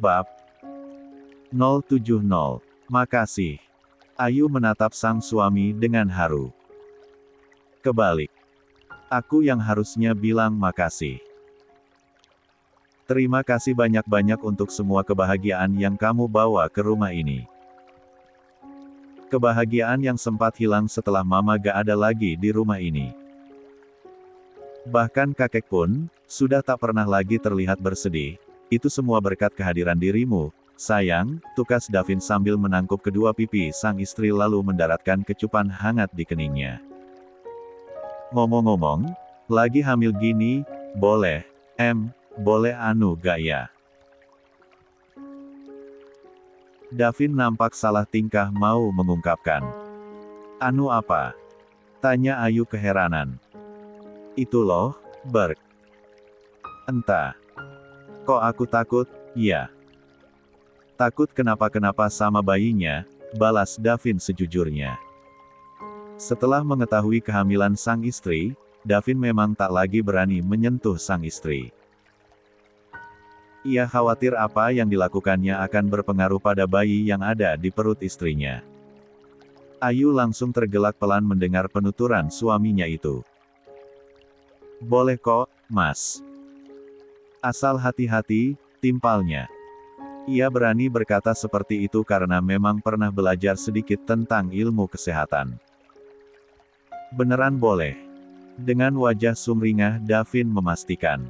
Bab 070. Makasih. Ayu menatap sang suami dengan haru. Kebalik. Aku yang harusnya bilang makasih. Terima kasih banyak-banyak untuk semua kebahagiaan yang kamu bawa ke rumah ini. Kebahagiaan yang sempat hilang setelah mama gak ada lagi di rumah ini. Bahkan kakek pun, sudah tak pernah lagi terlihat bersedih. Itu semua berkat kehadiran dirimu, sayang, tukas Davin sambil menangkup kedua pipi sang istri lalu mendaratkan kecupan hangat di keningnya. Ngomong-ngomong, lagi hamil gini, boleh anu gak ya? Davin nampak salah tingkah mau mengungkapkan. Anu apa? Tanya Ayu keheranan. Itu loh, Berk. Entah. Kok aku takut, ya? Takut kenapa-kenapa sama bayinya, balas Davin sejujurnya. Setelah mengetahui kehamilan sang istri, Davin memang tak lagi berani menyentuh sang istri. Ia khawatir apa yang dilakukannya akan berpengaruh pada bayi yang ada di perut istrinya. Ayu langsung tergelak pelan mendengar penuturan suaminya itu. Boleh kok, Mas. Asal hati-hati, timpalnya. Ia berani berkata seperti itu karena memang pernah belajar sedikit tentang ilmu kesehatan. Beneran boleh. Dengan wajah sumringah Davin memastikan.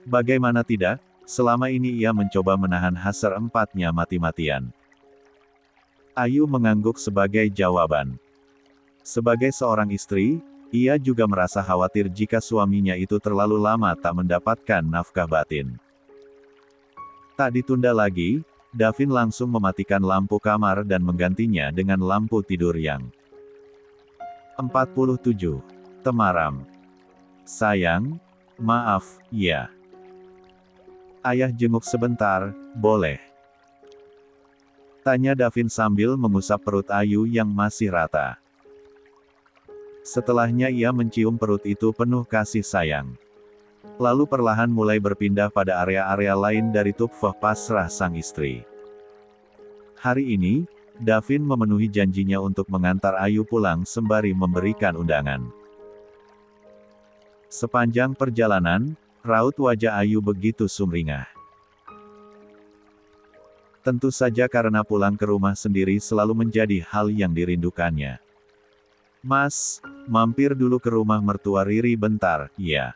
Bagaimana tidak? Selama ini ia mencoba menahan hasrat empatnya mati-matian. Ayu mengangguk sebagai jawaban. Sebagai seorang istri, ia juga merasa khawatir jika suaminya itu terlalu lama tak mendapatkan nafkah batin. Tak ditunda lagi, Davin langsung mematikan lampu kamar dan menggantinya dengan lampu tidur yang 47. Temaram. Sayang, maaf, ya. Ayah jenguk sebentar, boleh? Tanya Davin sambil mengusap perut Ayu yang masih rata. Setelahnya ia mencium perut itu penuh kasih sayang. Lalu perlahan mulai berpindah pada area-area lain dari tubuh pasrah sang istri. Hari ini, Davin memenuhi janjinya untuk mengantar Ayu pulang sembari memberikan undangan. Sepanjang perjalanan, raut wajah Ayu begitu sumringah. Tentu saja karena pulang ke rumah sendiri selalu menjadi hal yang dirindukannya. Mas, mampir dulu ke rumah mertua Riri bentar, ya.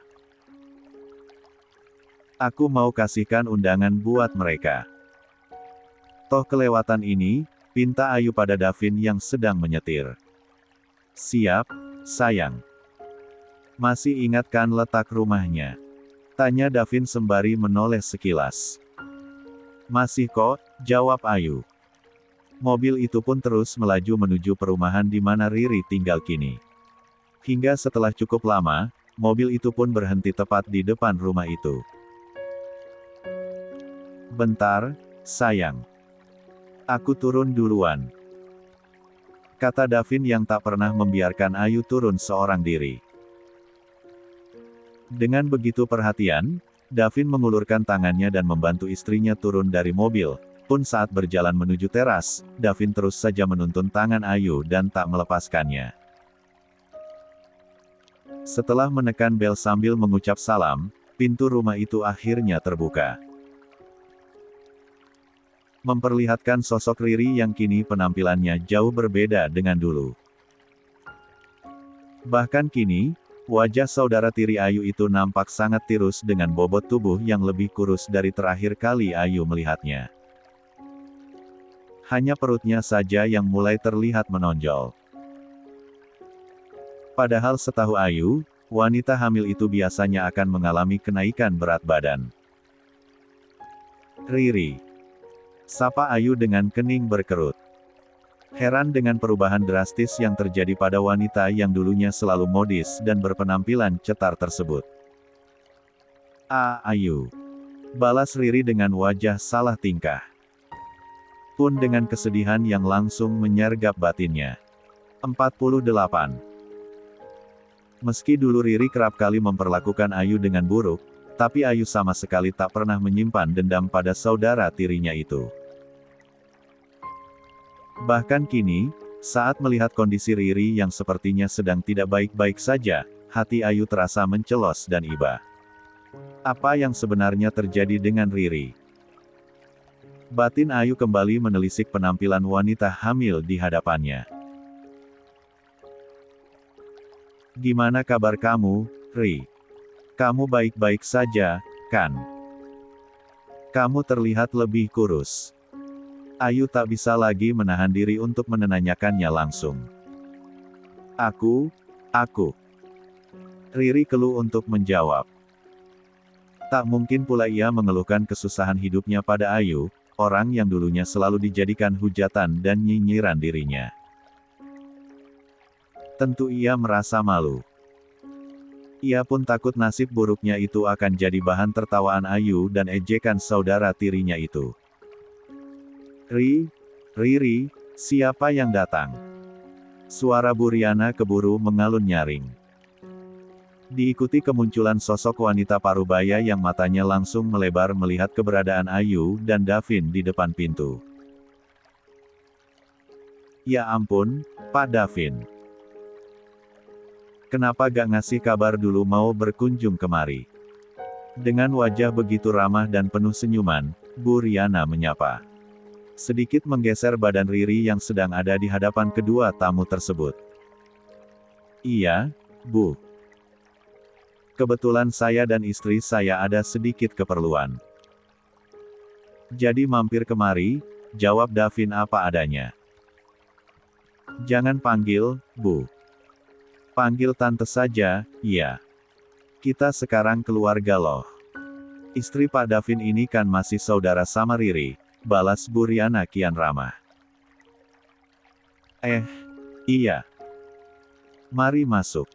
Aku mau kasihkan undangan buat mereka. Toh kelewatan ini, pinta Ayu pada Davin yang sedang menyetir. Siap, sayang. Masih ingatkan letak rumahnya? Tanya Davin sembari menoleh sekilas. Masih kok, jawab Ayu. Mobil itu pun terus melaju menuju perumahan di mana Riri tinggal kini. Hingga setelah cukup lama, mobil itu pun berhenti tepat di depan rumah itu. Bentar, sayang. Aku turun duluan. Kata Davin yang tak pernah membiarkan Ayu turun seorang diri. Dengan begitu perhatian, Davin mengulurkan tangannya dan membantu istrinya turun dari mobil. Pun saat berjalan menuju teras, Davin terus saja menuntun tangan Ayu dan tak melepaskannya. Setelah menekan bel sambil mengucap salam, pintu rumah itu akhirnya terbuka. Memperlihatkan sosok Riri yang kini penampilannya jauh berbeda dengan dulu. Bahkan kini, wajah saudara tiri Ayu itu nampak sangat tirus dengan bobot tubuh yang lebih kurus dari terakhir kali Ayu melihatnya. Hanya perutnya saja yang mulai terlihat menonjol. Padahal setahu Ayu, wanita hamil itu biasanya akan mengalami kenaikan berat badan. Riri. Sapa Ayu dengan kening berkerut. Heran dengan perubahan drastis yang terjadi pada wanita yang dulunya selalu modis dan berpenampilan cetar tersebut. Ayu. Balas Riri dengan wajah salah tingkah. Pun dengan kesedihan yang langsung menyergap batinnya. 48. Meski dulu Riri kerap kali memperlakukan Ayu dengan buruk, Tapi Ayu sama sekali tak pernah menyimpan dendam pada saudara tirinya itu. Bahkan kini, saat melihat kondisi Riri yang sepertinya sedang tidak baik-baik saja, hati Ayu terasa mencelos dan iba. Apa yang sebenarnya terjadi dengan Riri? Batin Ayu kembali menelisik penampilan wanita hamil di hadapannya. Gimana kabar kamu, Ri? Kamu baik-baik saja, kan? Kamu terlihat lebih kurus. Ayu tak bisa lagi menahan diri untuk menanyakannya langsung. Aku. Riri keluh untuk menjawab. Tak mungkin pula ia mengeluhkan kesusahan hidupnya pada Ayu, orang yang dulunya selalu dijadikan hujatan dan nyinyiran dirinya. Tentu ia merasa malu. Ia pun takut nasib buruknya itu akan jadi bahan tertawaan Ayu dan ejekan saudara tirinya itu. Riri, siapa yang datang? Suara Buriana keburu mengalun nyaring. Diikuti kemunculan sosok wanita parubaya yang matanya langsung melebar melihat keberadaan Ayu dan Davin di depan pintu. Ya ampun, Pak Davin. Kenapa gak ngasih kabar dulu mau berkunjung kemari? Dengan wajah begitu ramah dan penuh senyuman, Bu Riana menyapa. Sedikit menggeser badan Riri yang sedang ada di hadapan kedua tamu tersebut. Iya, Bu. Kebetulan saya dan istri saya ada sedikit keperluan. Jadi mampir kemari, jawab Davin apa adanya. Jangan panggil, Bu. Panggil tante saja, ya. Kita sekarang keluarga loh. Istri Pak Davin ini kan masih saudara sama Riri, balas Bu Riana kian ramah. Iya. Mari masuk.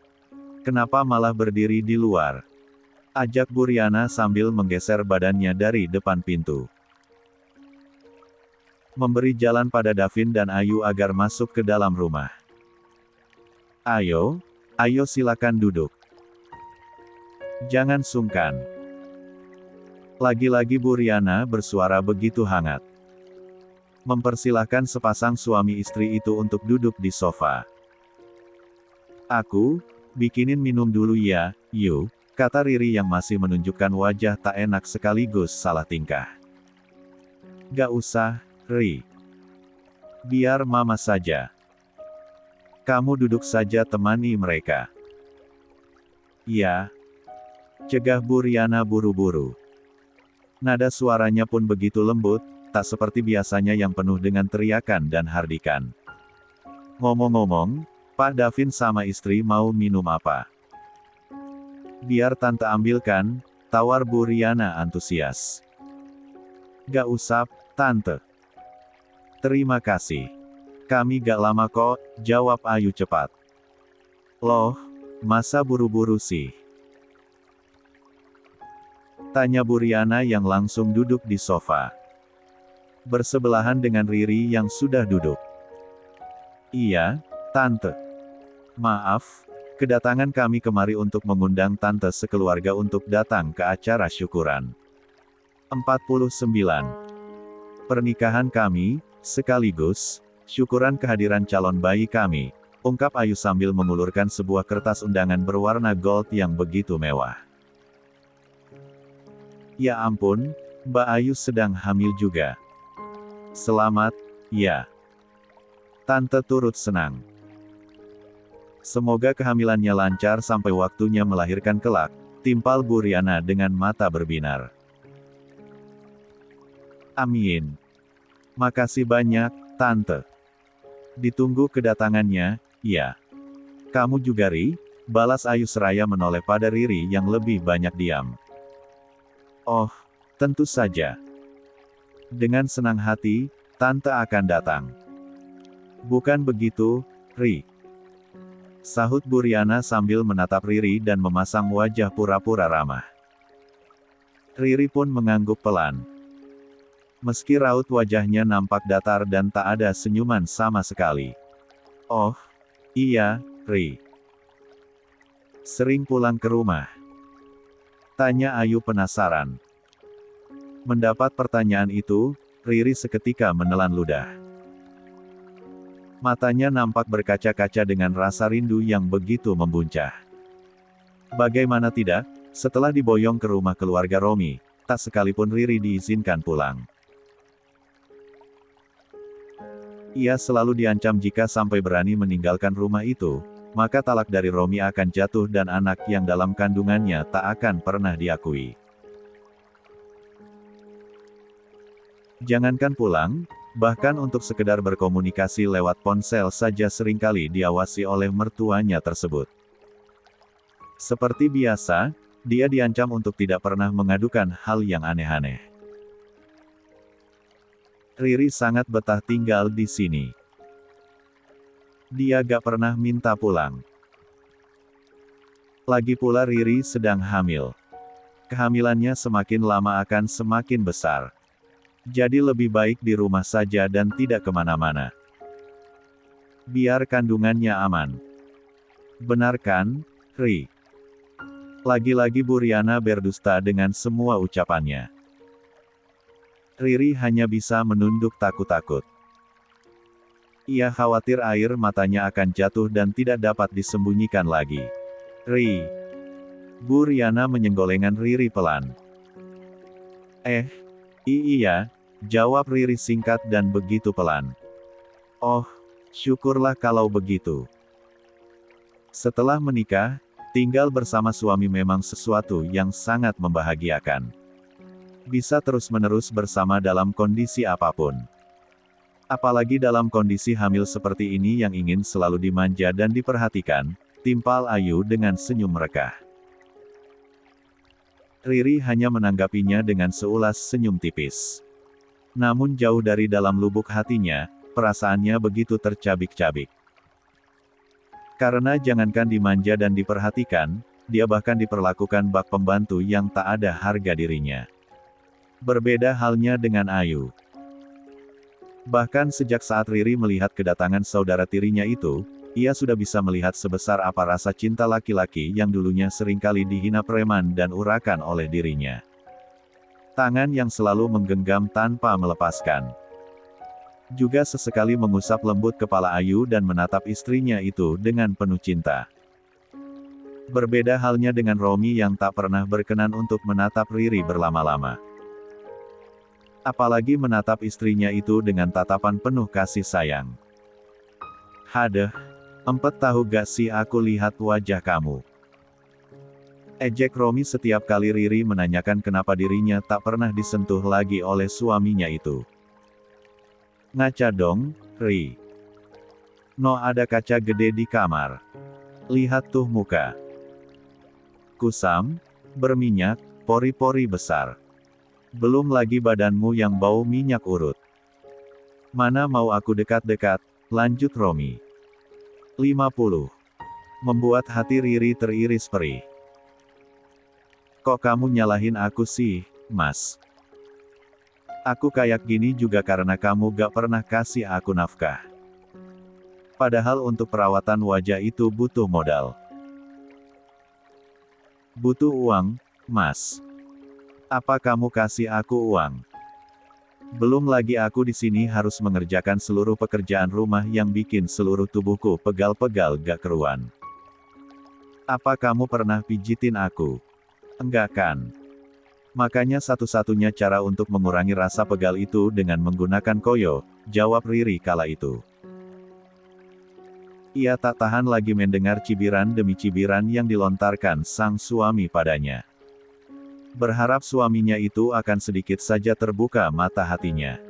Kenapa malah berdiri di luar? Ajak Bu Riana sambil menggeser badannya dari depan pintu. Memberi jalan pada Davin dan Ayu agar masuk ke dalam rumah. Ayo silakan duduk. Jangan sungkan. Lagi-lagi Bu Riana bersuara begitu hangat. Mempersilahkan sepasang suami istri itu untuk duduk di sofa. Aku, bikinin minum dulu ya, Yu, kata Riri yang masih menunjukkan wajah tak enak sekaligus salah tingkah. Gak usah, Ri. Biar mama saja. Kamu duduk saja temani mereka. Ya. Cegah Bu Riana buru-buru. Nada suaranya pun begitu lembut, tak seperti biasanya yang penuh dengan teriakan dan hardikan. Ngomong-ngomong, Pak Davin sama istri mau minum apa? Biar tante ambilkan, tawar Bu Riana antusias. Gak usah, tante. Terima kasih. Kami gak lama kok, jawab Ayu cepat. Loh, masa buru-buru sih? Tanya Bu Riana yang langsung duduk di sofa. Bersebelahan dengan Riri yang sudah duduk. Iya, tante. Maaf, kedatangan kami kemari untuk mengundang tante sekeluarga untuk datang ke acara syukuran 49. Pernikahan kami, sekaligus syukuran kehadiran calon bayi kami, ungkap Ayu sambil mengulurkan sebuah kertas undangan berwarna gold yang begitu mewah. Ya ampun, Mbak Ayu sedang hamil juga. Selamat, ya. Tante turut senang. Semoga kehamilannya lancar sampai waktunya melahirkan kelak, timpal Bu Riana dengan mata berbinar. Amin. Makasih banyak, Tante. Ditunggu kedatangannya, ya. Kamu juga Ri, balas Ayu seraya menoleh pada Riri yang lebih banyak diam. Oh, tentu saja. Dengan senang hati, Tante akan datang. Bukan begitu, Ri. Sahut Bu Riana sambil menatap Riri dan memasang wajah pura-pura ramah. Riri pun mengangguk pelan. Meski raut wajahnya nampak datar dan tak ada senyuman sama sekali. Oh, iya, Ri. Sering pulang ke rumah. Tanya Ayu penasaran. Mendapat pertanyaan itu, Riri seketika menelan ludah. Matanya nampak berkaca-kaca dengan rasa rindu yang begitu membuncah. Bagaimana tidak, setelah diboyong ke rumah keluarga Romi, tak sekalipun Riri diizinkan pulang. Ia selalu diancam jika sampai berani meninggalkan rumah itu, maka talak dari Romi akan jatuh dan anak yang dalam kandungannya tak akan pernah diakui. Jangankan pulang, bahkan untuk sekedar berkomunikasi lewat ponsel saja seringkali diawasi oleh mertuanya tersebut. Seperti biasa, dia diancam untuk tidak pernah mengadukan hal yang aneh-aneh. Riri sangat betah tinggal di sini. Dia gak pernah minta pulang. Lagi pula Riri sedang hamil. Kehamilannya semakin lama akan semakin besar. Jadi lebih baik di rumah saja dan tidak kemana-mana. Biar kandungannya aman. Benar kan, Ri? Lagi-lagi Bu Riana berdusta dengan semua ucapannya. Riri hanya bisa menunduk takut-takut. Ia khawatir air matanya akan jatuh dan tidak dapat disembunyikan lagi. Ri. Bu Riana menyenggolengan Riri pelan. Iya, jawab Riri singkat dan begitu pelan. Oh, syukurlah kalau begitu. Setelah menikah, tinggal bersama suami memang sesuatu yang sangat membahagiakan. Bisa terus-menerus bersama dalam kondisi apapun. Apalagi dalam kondisi hamil seperti ini yang ingin selalu dimanja dan diperhatikan, timpal Ayu dengan senyum merekah. Riri hanya menanggapinya dengan seulas senyum tipis. Namun jauh dari dalam lubuk hatinya, perasaannya begitu tercabik-cabik. Karena jangankan dimanja dan diperhatikan, dia bahkan diperlakukan bak pembantu yang tak ada harga dirinya. Berbeda halnya dengan Ayu. Bahkan sejak saat Riri melihat kedatangan saudara tirinya itu, ia sudah bisa melihat sebesar apa rasa cinta laki-laki yang dulunya seringkali dihina preman dan urakan oleh dirinya. Tangan yang selalu menggenggam tanpa melepaskan. Juga sesekali mengusap lembut kepala Ayu dan menatap istrinya itu dengan penuh cinta. Berbeda halnya dengan Romi yang tak pernah berkenan untuk menatap Riri berlama-lama. Apalagi menatap istrinya itu dengan tatapan penuh kasih sayang. Hadeh, empet tahu gak sih aku lihat wajah kamu? Ejek Romi setiap kali Riri menanyakan kenapa dirinya tak pernah disentuh lagi oleh suaminya itu. Ngaca dong, Ri. No ada kaca gede di kamar. Lihat tuh muka. Kusam, berminyak, pori-pori besar. Belum lagi badanmu yang bau minyak urut. Mana mau aku dekat-dekat, lanjut Romi. 50. Membuat hati Riri teriris perih. Kok kamu nyalahin aku sih, Mas? Aku kayak gini juga karena kamu gak pernah kasih aku nafkah. Padahal untuk perawatan wajah itu butuh modal. Butuh uang, Mas. Apa kamu kasih aku uang? Belum lagi aku di sini harus mengerjakan seluruh pekerjaan rumah yang bikin seluruh tubuhku pegal-pegal gak keruan. Apa kamu pernah pijitin aku? Enggak kan? Makanya satu-satunya cara untuk mengurangi rasa pegal itu dengan menggunakan koyo, jawab Riri kala itu. Ia tak tahan lagi mendengar cibiran demi cibiran yang dilontarkan sang suami padanya. Berharap suaminya itu akan sedikit saja terbuka mata hatinya.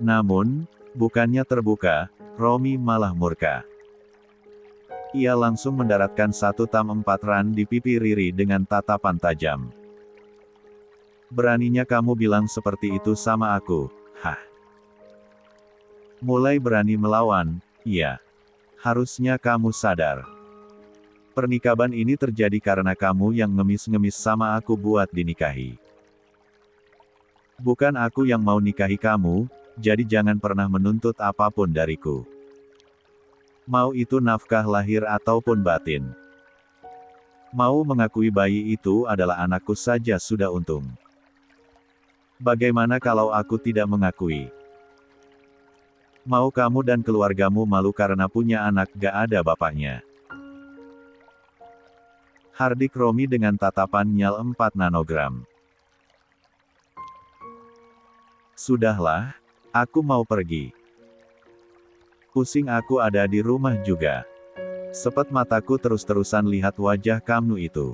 Namun, bukannya terbuka, Romi malah murka. Ia langsung mendaratkan satu tam 4 ran di pipi Riri dengan tatapan tajam. Beraninya kamu bilang seperti itu sama aku, hah? Mulai berani melawan, iya. Harusnya kamu sadar. Pernikahan ini terjadi karena kamu yang ngemis-ngemis sama aku buat dinikahi. Bukan aku yang mau nikahi kamu, jadi jangan pernah menuntut apapun dariku. Mau itu nafkah lahir ataupun batin. Mau mengakui bayi itu adalah anakku saja sudah untung. Bagaimana kalau aku tidak mengakui? Mau kamu dan keluargamu malu karena punya anak gak ada bapaknya. Hardik Romi dengan tatapan nyal 4 nanogram. Sudahlah, aku mau pergi. Pusing aku ada di rumah juga. Sepet mataku terus-terusan lihat wajah kamu itu.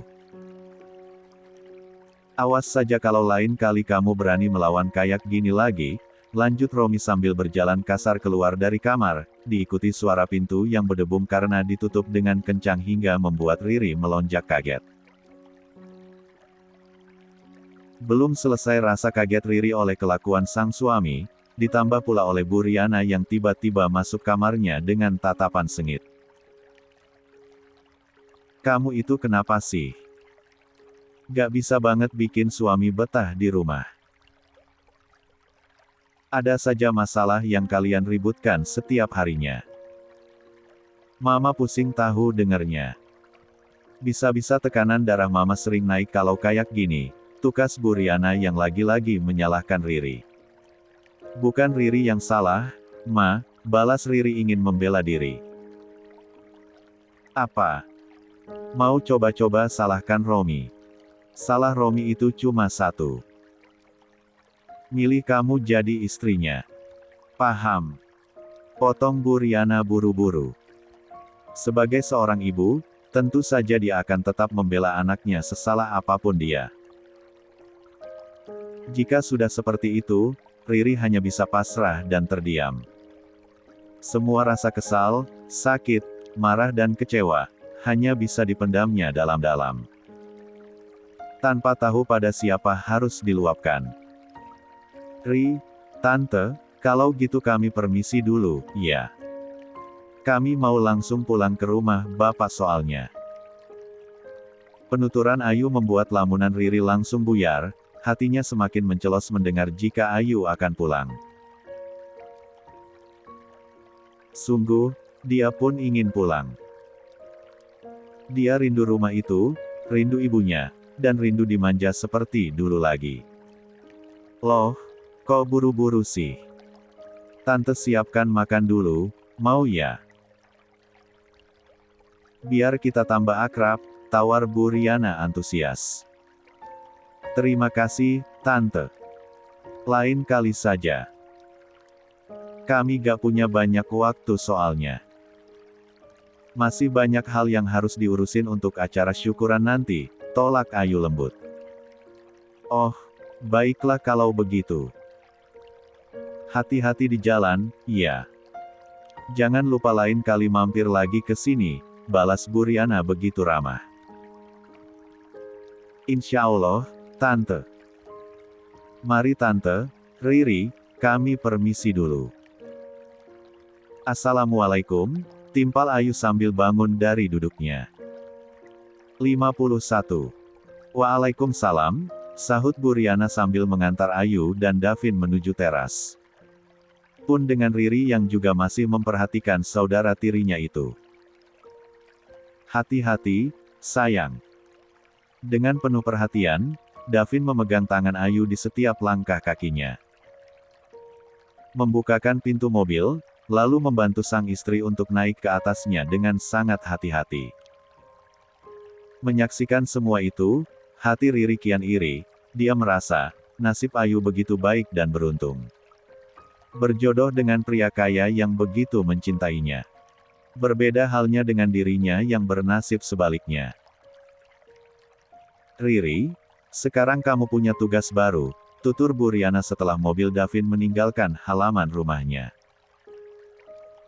Awas saja kalau lain kali kamu berani melawan kayak gini lagi, lanjut Romi sambil berjalan kasar keluar dari kamar, diikuti suara pintu yang berdebum karena ditutup dengan kencang hingga membuat Riri melonjak kaget. Belum selesai rasa kaget Riri oleh kelakuan sang suami, ditambah pula oleh Bu Riana yang tiba-tiba masuk kamarnya dengan tatapan sengit. Kamu itu kenapa sih? Gak bisa banget bikin suami betah di rumah. Ada saja masalah yang kalian ributkan setiap harinya. Mama pusing tahu dengernya. Bisa-bisa tekanan darah mama sering naik kalau kayak gini, tukas Bu Riana yang lagi-lagi menyalahkan Riri. Bukan Riri yang salah, Ma, balas Riri ingin membela diri. Apa? Mau coba-coba salahkan Romi? Salah Romi itu cuma satu. Milih kamu jadi istrinya. Paham? Potong Bu Riana buru-buru. Sebagai seorang ibu, tentu saja dia akan tetap membela anaknya sesalah apapun dia. Jika sudah seperti itu, Riri hanya bisa pasrah dan terdiam. Semua rasa kesal, sakit, marah dan kecewa, hanya bisa dipendamnya dalam-dalam. Tanpa tahu pada siapa harus diluapkan. Tante, kalau gitu kami permisi dulu, ya. Kami mau langsung pulang ke rumah Bapak soalnya. Penuturan Ayu membuat lamunan Riri langsung buyar, hatinya semakin mencelos mendengar jika Ayu akan pulang. Sungguh, dia pun ingin pulang. Dia rindu rumah itu, rindu ibunya, dan rindu dimanja seperti dulu lagi. Loh, kok buru-buru sih? Tante siapkan makan dulu, mau ya? Biar kita tambah akrab, tawar Bu Riana antusias. Terima kasih, Tante. Lain kali saja. Kami gak punya banyak waktu soalnya. Masih banyak hal yang harus diurusin untuk acara syukuran nanti, tolak Ayu lembut. Oh, baiklah kalau begitu. Hati-hati di jalan, ya. Jangan lupa lain kali mampir lagi ke sini, balas Bu Riana begitu ramah. Insya Allah, Tante. Mari Tante, Riri, kami permisi dulu. Assalamualaikum, timpal Ayu sambil bangun dari duduknya. 51. Waalaikumsalam, sahut Bu Riana sambil mengantar Ayu dan Davin menuju teras. Pun dengan Riri yang juga masih memperhatikan saudara tirinya itu. Hati-hati, sayang. Dengan penuh perhatian, Davin memegang tangan Ayu di setiap langkah kakinya. Membukakan pintu mobil, lalu membantu sang istri untuk naik ke atasnya dengan sangat hati-hati. Menyaksikan semua itu, hati Riri kian iri, dia merasa, nasib Ayu begitu baik dan beruntung. Berjodoh dengan pria kaya yang begitu mencintainya. Berbeda halnya dengan dirinya yang bernasib sebaliknya. Riri, sekarang kamu punya tugas baru, tutur Bu Riana setelah mobil Davin meninggalkan halaman rumahnya.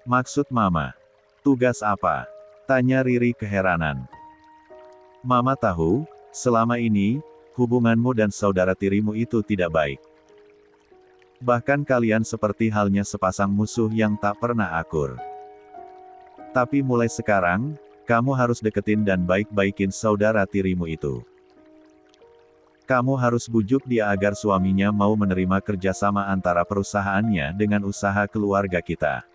Maksud Mama? Tugas apa? Tanya Riri keheranan. Mama tahu, selama ini, hubunganmu dan saudara tirimu itu tidak baik. Bahkan kalian seperti halnya sepasang musuh yang tak pernah akur. Tapi mulai sekarang, kamu harus deketin dan baik-baikin saudara tirimu itu. Kamu harus bujuk dia agar suaminya mau menerima kerjasama antara perusahaannya dengan usaha keluarga kita.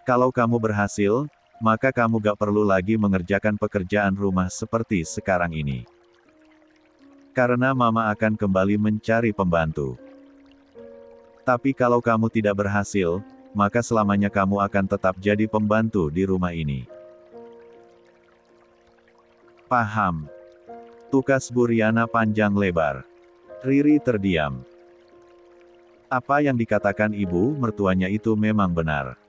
Kalau kamu berhasil, maka kamu gak perlu lagi mengerjakan pekerjaan rumah seperti sekarang ini. Karena mama akan kembali mencari pembantu. Tapi kalau kamu tidak berhasil, maka selamanya kamu akan tetap jadi pembantu di rumah ini. Paham? Tukas Bu Riana panjang lebar. Riri terdiam. Apa yang dikatakan ibu mertuanya itu memang benar.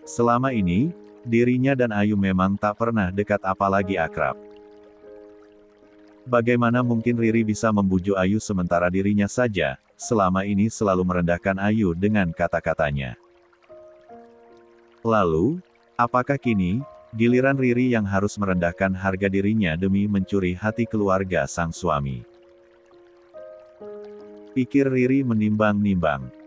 Selama ini, dirinya dan Ayu memang tak pernah dekat apalagi akrab. Bagaimana mungkin Riri bisa membujuk Ayu sementara dirinya saja, selama ini selalu merendahkan Ayu dengan kata-katanya. Lalu, apakah kini, giliran Riri yang harus merendahkan harga dirinya demi mencuri hati keluarga sang suami? Pikir Riri menimbang-nimbang.